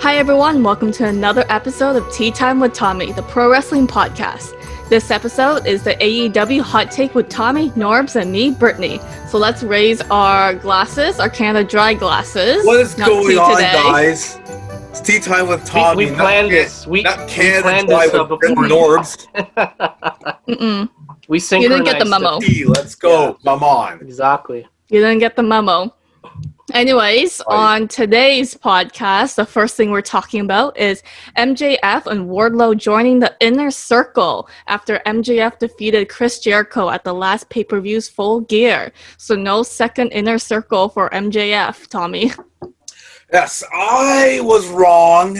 Hi everyone, welcome to another episode of Tea Time with Tommy, the pro wrestling podcast. This episode is the AEW Hot Take with Tommy, NORBZ, and me, Brittany. So let's raise our glasses, our Canada Dry glasses. What is going on, guys? It's Tea Time with Tommy. We planned this. Not Canada Dry with NORBZ. We synchronized. You didn't get the memo. Let's go. Come on. Exactly. You didn't get the memo. Anyways, on today's podcast, the first thing we're talking about is MJF and Wardlow joining the Inner Circle after MJF defeated Chris Jericho at the last pay-per-view's Full Gear. So no second Inner Circle for MJF, Tommy. Yes, I was wrong.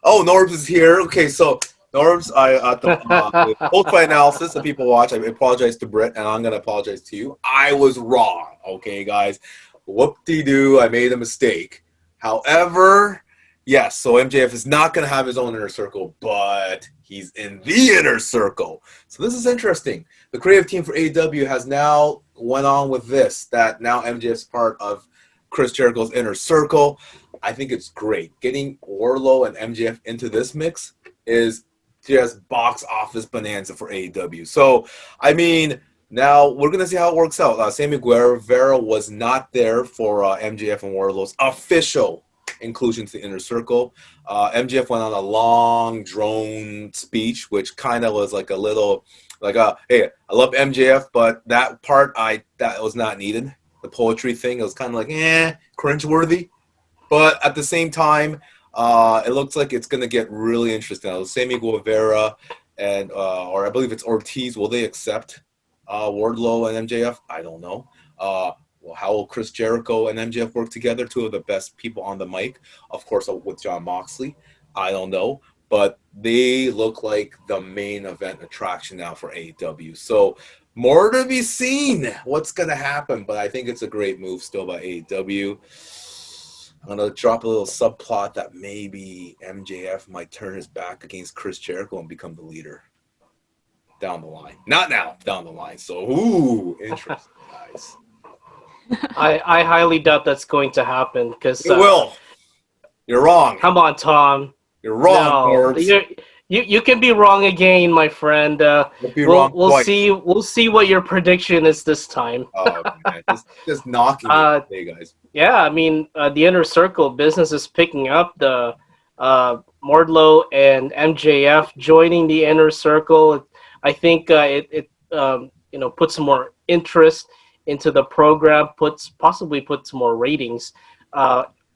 Oh, NORBZ is here. Okay, so NORBZ, at the post-fight analysis that people watch, I apologize to Britt, and I'm going to apologize to you. I was wrong. Okay, guys. Whoop-de-doo, I made a mistake. However, yes, so MJF is not going to have his own Inner Circle, but he's in the Inner Circle. So this is interesting. The creative team for AEW has now went on with this, that now MJF's part of Chris Jericho's Inner Circle. I think it's great. Getting Wardlow and MJF into this mix is just box office bonanza for AEW. So, I mean, now we're going to see how it works out. Sammy Guevara was not there for MJF and Wardlow's official inclusion to the Inner Circle. MJF went on a long, drone speech, which kind of was like a little, like, hey, I love MJF, but that part, that was not needed. The poetry thing, it was kind of like, cringeworthy. But at the same time, it looks like it's going to get really interesting. Sammy Guevara and, or I believe it's Ortiz, will they accept Wardlow and MJF? I don't know. Well, how will Chris Jericho and MJF work together? Two of the best people on the mic. Of course, with Jon Moxley. I don't know. But they look like the main event attraction now for AEW. So more to be seen what's going to happen. But I think it's a great move still by AEW. I'm going to drop a little subplot that maybe MJF might turn his back against Chris Jericho and become the leader. Down the line. Not now, down the line. So, ooh, interesting, guys. I highly doubt that's going to happen because it will. You're wrong. Come on, Tom. You're wrong, NORBZ. You can be wrong again, my friend. We'll see. We'll see what your prediction is this time. Oh man, just knocking it. Hey guys. Yeah, I mean the Inner Circle business is picking up. The Wardlow and MJF joining the Inner Circle. I think it puts some more interest into the program, possibly puts more ratings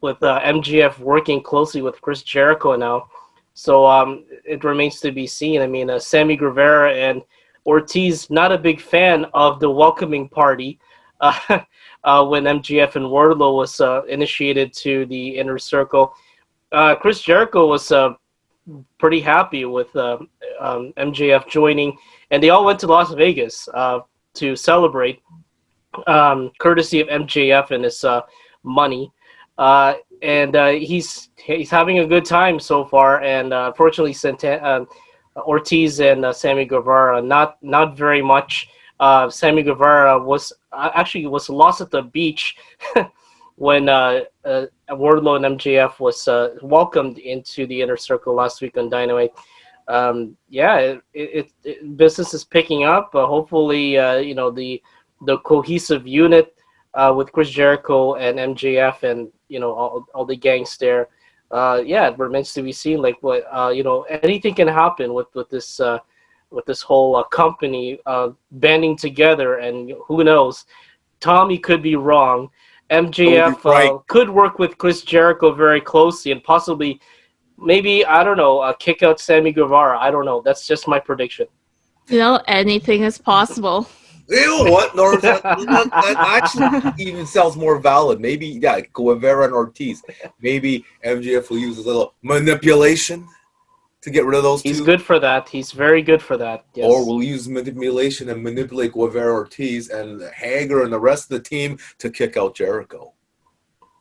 with MJF working closely with Chris Jericho now. So it remains to be seen. I mean, Sammy Guevara and Ortiz, not a big fan of the welcoming party when MJF and Wardlow was initiated to the Inner Circle. Chris Jericho was pretty happy with MJF joining, and they all went to Las Vegas to celebrate, courtesy of MJF and his money. And he's having a good time so far. And unfortunately, Ortiz and Sammy Guevara not very much. Sammy Guevara was lost at the beach when Wardlow and MJF was welcomed into the Inner Circle last week on Dynamite. Business is picking up. Hopefully, the cohesive unit with Chris Jericho and MJF and all the gangs there. It remains to be seen. Like what anything can happen with this whole company banding together, and who knows? Tommy could be wrong. MJF could work with Chris Jericho very closely and possibly, maybe, I don't know, kick out Sammy Guevara. I don't know. That's just my prediction. Anything is possible. You know what, NORBZ? That actually even sounds more valid. Maybe, Guevara and Ortiz. Maybe MJF will use a little manipulation to get rid of those two. He's good for that. He's very good for that. Yes. Or we'll use manipulation and manipulate Guevara, Ortiz, and Hager and the rest of the team to kick out Jericho.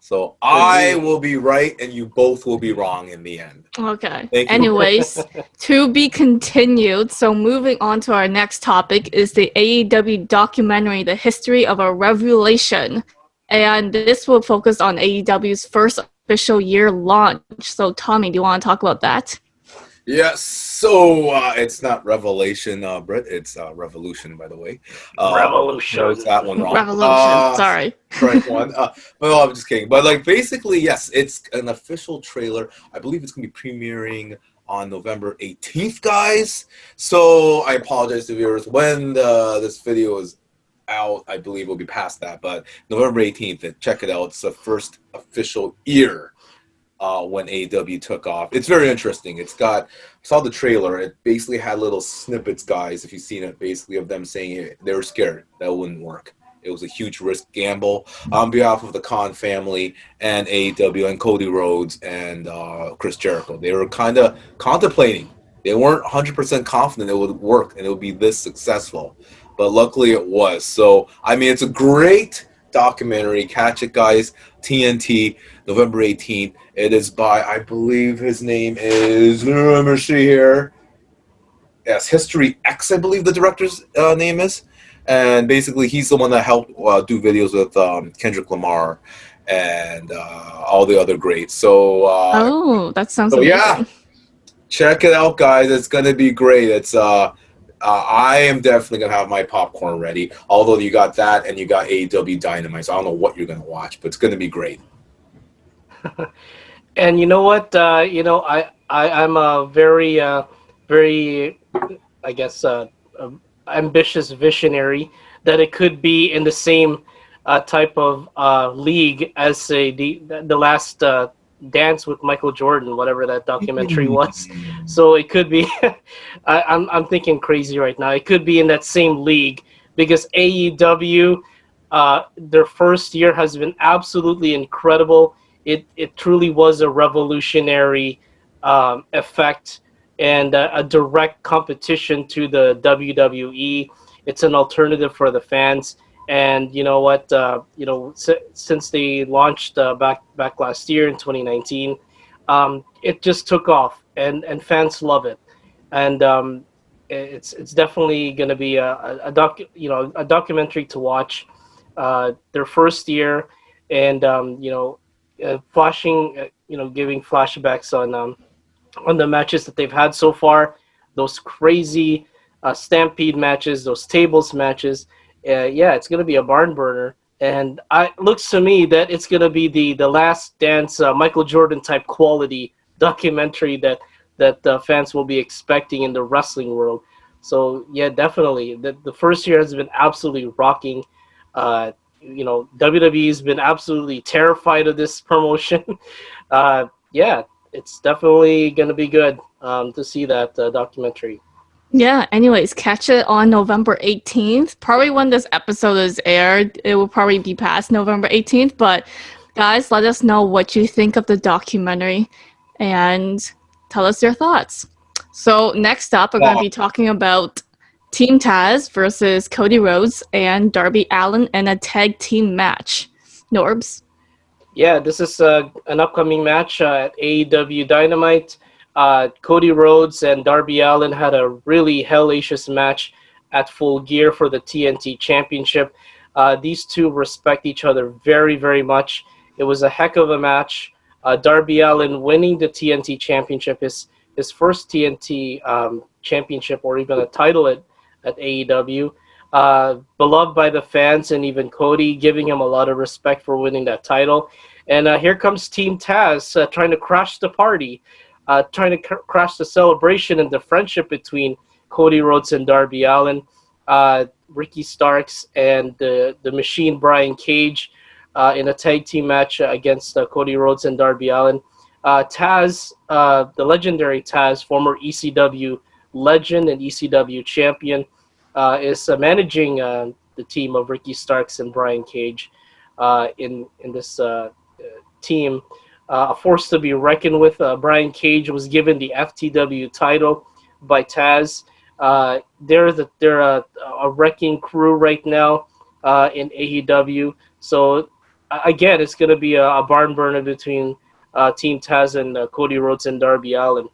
So I will be right, and you both will be wrong in the end. Okay. Anyways, to be continued. So moving on to our next topic is the AEW documentary, The History of a Revelation. And this will focus on AEW's first official year launch. So, Tommy, do you want to talk about that? Yes, so it's not Revelation, Britt. It's Revolution, by the way. Revolution. It's that one wrong. Revolution. Sorry. Right one. Well, I'm just kidding. But like, basically, yes, it's an official trailer. I believe it's gonna be premiering on November 18th, guys. So I apologize to viewers when this video is out. I believe it'll be past that, but November 18th. Check it out. It's the first official year. When AEW took off. It's very interesting. It's got, I saw the trailer, it basically had little snippets, guys, if you've seen it, basically of them saying they were scared that wouldn't work. It was a huge risk gamble on behalf of the Khan family and AEW and Cody Rhodes and Chris Jericho. They were kind of contemplating. They weren't 100% confident it would work and it would be this successful. But luckily it was. So, I mean, it's a great documentary. Catch it, guys. TNT, November 18th. It is by, I believe his name is, let me see here. Yes, History X, I believe the director's name is. And basically, he's the one that helped do videos with Kendrick Lamar and all the other greats. So, oh, that sounds amazing. Yeah, check it out, guys. It's going to be great. It's I am definitely going to have my popcorn ready. Although you got that and you got AEW Dynamite, so I don't know what you're going to watch, but it's going to be great. And you know what? I'm a very, I guess, ambitious visionary that it could be in the same type of league as the last Dance with Michael Jordan, whatever that documentary was. So it could be, I'm thinking crazy right now. It could be in that same league because AEW, their first year has been absolutely incredible. It truly was a revolutionary effect and a direct competition to the WWE. It's an alternative for the fans. And you know what? Since they launched back last year in 2019, it just took off, and fans love it. And it's definitely going to be a documentary to watch. Their first year, and giving flashbacks on the matches that they've had so far, those crazy Stampede matches, those tables matches. Yeah, it's going to be a barn burner. And it looks to me that it's going to be the Last Dance Michael Jordan type quality documentary that fans will be expecting in the wrestling world. So, yeah, definitely. The first year has been absolutely rocking. WWE's been absolutely terrified of this promotion. Yeah, it's definitely going to be good to see that documentary. Yeah, anyways, catch it on November 18th. Probably when this episode is aired, it will probably be past November 18th. But guys, let us know what you think of the documentary and tell us your thoughts. So next up, we're going to be talking about Team Taz versus Cody Rhodes and Darby Allin in a tag team match. Norbs? Yeah, this is an upcoming match at AEW Dynamite. Cody Rhodes and Darby Allin had a really hellacious match at Full Gear for the TNT Championship. These two respect each other very, very much. It was a heck of a match. Darby Allin winning the TNT Championship, his first TNT championship or even a title at AEW. Beloved by the fans, and even Cody giving him a lot of respect for winning that title. And here comes Team Taz trying to crash the party. Trying to crash the celebration and the friendship between Cody Rhodes and Darby Allin, Ricky Starks and the Machine Brian Cage in a tag team match against Cody Rhodes and Darby Allin. Taz, the legendary Taz, former ECW legend and ECW champion, is managing the team of Ricky Starks and Brian Cage in this team. A force to be reckoned with. Brian Cage was given the FTW title by Taz. They're a wrecking crew right now in AEW. So again, it's going to be a barn burner between Team Taz and Cody Rhodes and Darby Allin.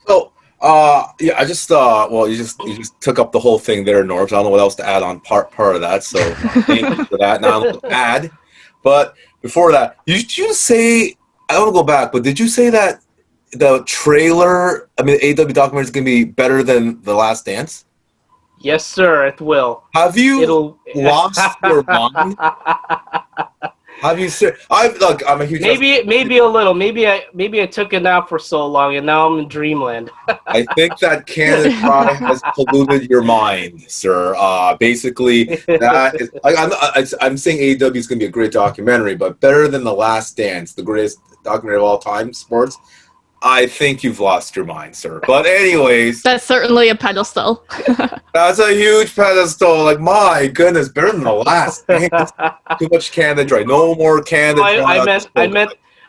So yeah, I just you just took up the whole thing there, Norbs. I don't know what else to add on part of that. So thank you for that. Now I'm going to add, but before that, did you say? I don't want to go back, but did you say that the trailer? I mean, AEW documentary is going to be better than The Last Dance? Yes, sir. It will. Have you It'll lost your mind? Have you said? I'm a huge. maybe a little. Maybe I took a nap for so long, and now I'm in dreamland. I think that Canada Dry has polluted your mind, sir. Basically, that is. I'm saying AEW is going to be a great documentary, but better than The Last Dance, the greatest documentary of all time, sports. I think you've lost your mind, sir. But anyways, That's certainly a pedestal. that's a huge pedestal. Like, my goodness, better than The Last Dance. Too much Canada Dry. No more Canada Dry.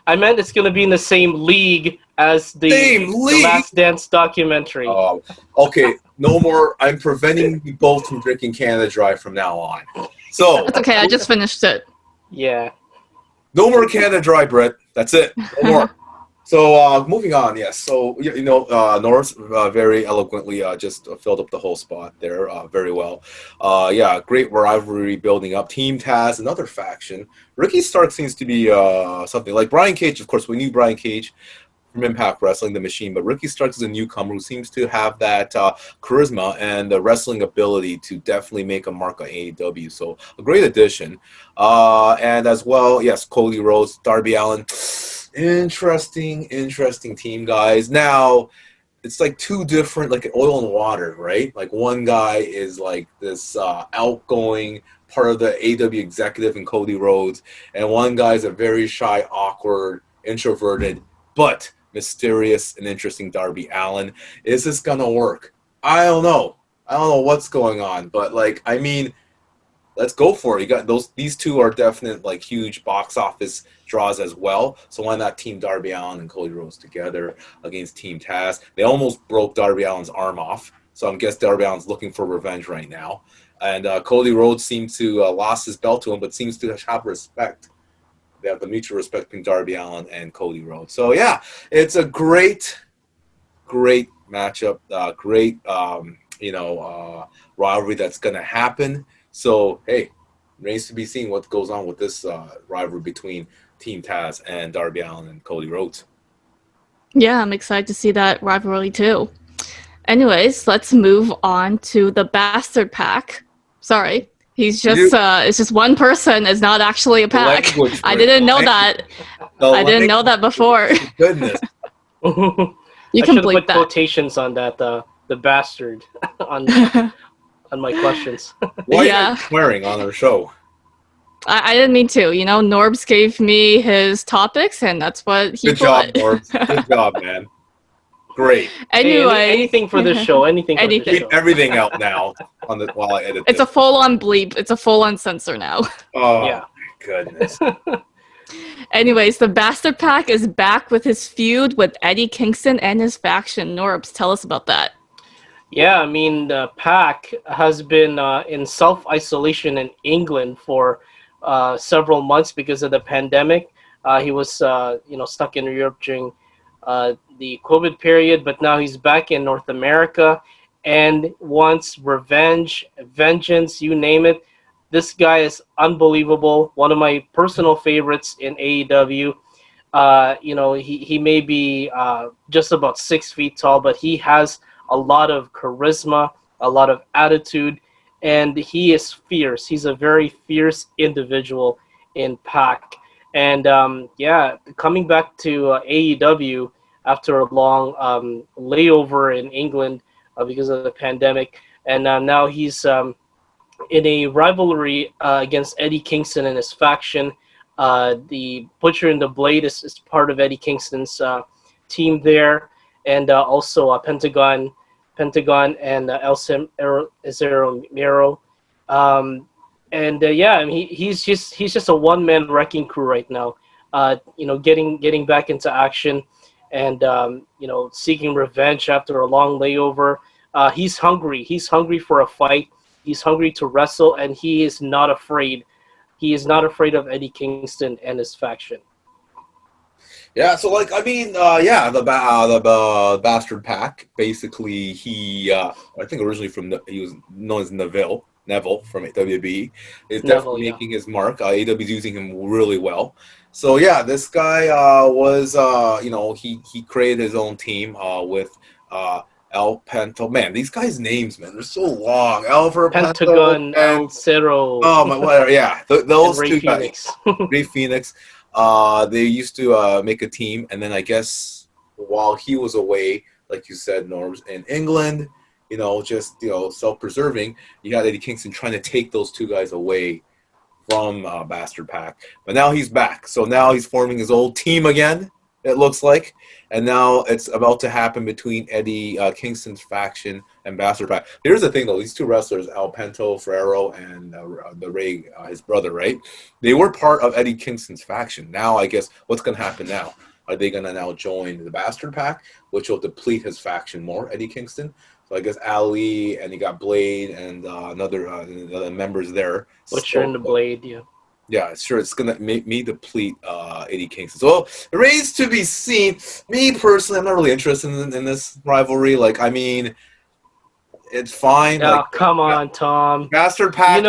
I meant it's gonna be in the same league as the Last Dance documentary. Oh, okay. No more. I'm preventing you both from drinking Canada Dry from now on. So That's okay. I just finished it. Yeah. no more Canada Dry, Brett. That's it. No more. So moving on, yes. So Norris very eloquently just filled up the whole spot there very well. Yeah, great rivalry building up. Team Taz, another faction. Ricky Stark seems to be something like Brian Cage. Of course, we knew Brian Cage from Impact Wrestling, the Machine, but Ricky Stark is a newcomer who seems to have that charisma and the wrestling ability to definitely make a mark on AEW. So a great addition. And as well, yes, Cody Rhodes, Darby Allin. Interesting team, guys. Now, it's like two different, like oil and water, right? Like one guy is like this outgoing part of the AEW executive and Cody Rhodes, and one guy is a very shy, awkward, introverted, but mysterious and interesting Darby Allin. Is this gonna work? I don't know. I don't know what's going on, but like, I mean, let's go for it. You got these two are definite like huge box office draws as well. So why not team Darby Allin and Cody Rhodes together against Team Taz? They almost broke Darby Allin's arm off, so I'm guessing Darby Allin's looking for revenge right now. And Cody Rhodes seems to lost his belt to him, but seems to have respect. They have the mutual respect between Darby Allin and Cody Rhodes. So yeah, it's a great matchup. Great rivalry that's gonna happen. So hey, remains to be seen what goes on with this rivalry between Team Taz and Darby Allin and Cody Rhodes. Yeah, I'm excited to see that rivalry too. Anyways, let's move on to the Bastard Pack. Sorry, he's just it's just one person. It's not actually a pack. I didn't know that. I didn't know that before. Goodness. You I can should bleep put that. quotations on that. The bastard on my questions. Why Yeah. are you swearing on our show? I didn't mean to. You know, Norbs gave me his topics, and that's what he Good job, put. Norbs. Good job, man. Great. Anyway, Hey, anything for this show. Anything for this Keep show. everything out now while I edit it's this. a full-on bleep. It's a full-on censor now. Oh, Yeah. my goodness. Anyways, the Bastard Pack is back with his feud with Eddie Kingston and his faction. Norbs, tell us about that. Yeah, I mean, the Pack has been in self-isolation in England for several months because of the pandemic. He was, stuck in Europe during the COVID period, but now he's back in North America and wants revenge, vengeance, you name it. This guy is unbelievable. One of my personal favorites in AEW. He may be just about 6 feet tall, but he has a lot of charisma, a lot of attitude, and he is fierce. He's a very fierce individual in Pac. And coming back to AEW after a long layover in England because of the pandemic, and now he's in a rivalry against Eddie Kingston and his faction. The Butcher and the Blade is part of Eddie Kingston's team there, and also Pentagon and El Zero Miro. He's just a one-man wrecking crew right now. Getting back into action, and seeking revenge after a long layover. He's hungry. He's hungry for a fight. He's hungry to wrestle, and he is not afraid. He is not afraid of Eddie Kingston and his faction. Yeah, so the Bastard Pack. Basically, he I think originally he was known as Neville, Neville from WWE, is Neville, definitely yeah. making his mark. AEW is using him really well. So yeah, this guy was he created his own team with El Pento. Man, these guys' names, man, they're so long. Alvar Pento Pentagon, and El Cerro, oh my, whatever. Yeah, and those Ray two guys, Phoenix. Ray Phoenix. They used to make a team, and then I guess while he was away, like you said, Norbs, in England, just self-preserving, you had Eddie Kingston trying to take those two guys away from Bastard Pack, but now he's back. So now he's forming his old team again. It looks like, and now it's about to happen between Eddie Kingston's faction and Bastard Pack. Here's the thing, though: these two wrestlers, Al Pento Ferrero and the Ray, his brother, right? They were part of Eddie Kingston's faction. Now, I guess what's going to happen now? Are they going to now join the Bastard Pack, which will deplete his faction more, Eddie Kingston? So I guess Ali, and you got Blade and another members there. Butcher and the Blade, yeah. Yeah, sure. It's gonna make me deplete Eddie Kingston. So it remains to be seen. Me personally, I'm not really interested in this rivalry. Like, I mean, it's fine. Oh, like, come on, Tom. Bastard Pack.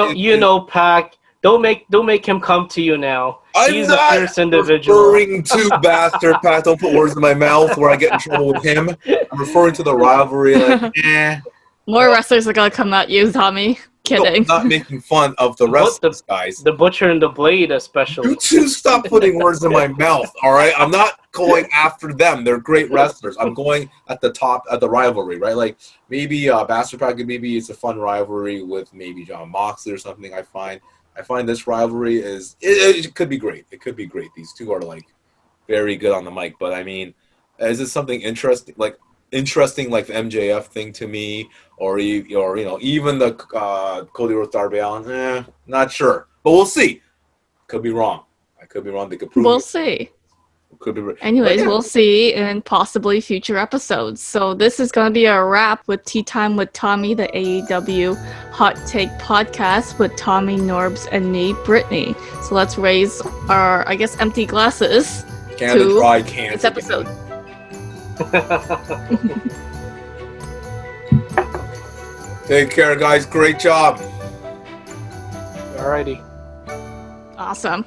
Pac. Don't make him come to you now. He's a fierce individual. Referring to Bastard Pack. Don't put words in my mouth where I get in trouble with him. I'm referring to the rivalry. Like, More wrestlers are gonna come at you, Tommy. Kidding. No, not making fun of the rest of these guys. The Butcher and the Blade, especially. You two stop putting words in my mouth, all right? I'm not going after them. They're great wrestlers. I'm going at the top at the rivalry, right? Like maybe Bastard Pack, maybe it's a fun rivalry with maybe John Moxley or something. I find this rivalry it could be great. It could be great. These two are like very good on the mic, but I mean, is it something interesting like the MJF thing to me, or even the Cody Rhodes Darby Allin? Not sure, but we'll see. Could be wrong. I could be wrong. They could prove. We'll see. Could be. Anyways, we'll see in possibly future episodes. So this is going to be a wrap with Tea Time with Tommy, the AEW Hot Take podcast with Tommy, Norbs, and me, Brittany. So let's raise our, I guess, empty glasses to dry cans this episode. Take care, guys. Great job. Alrighty. Awesome.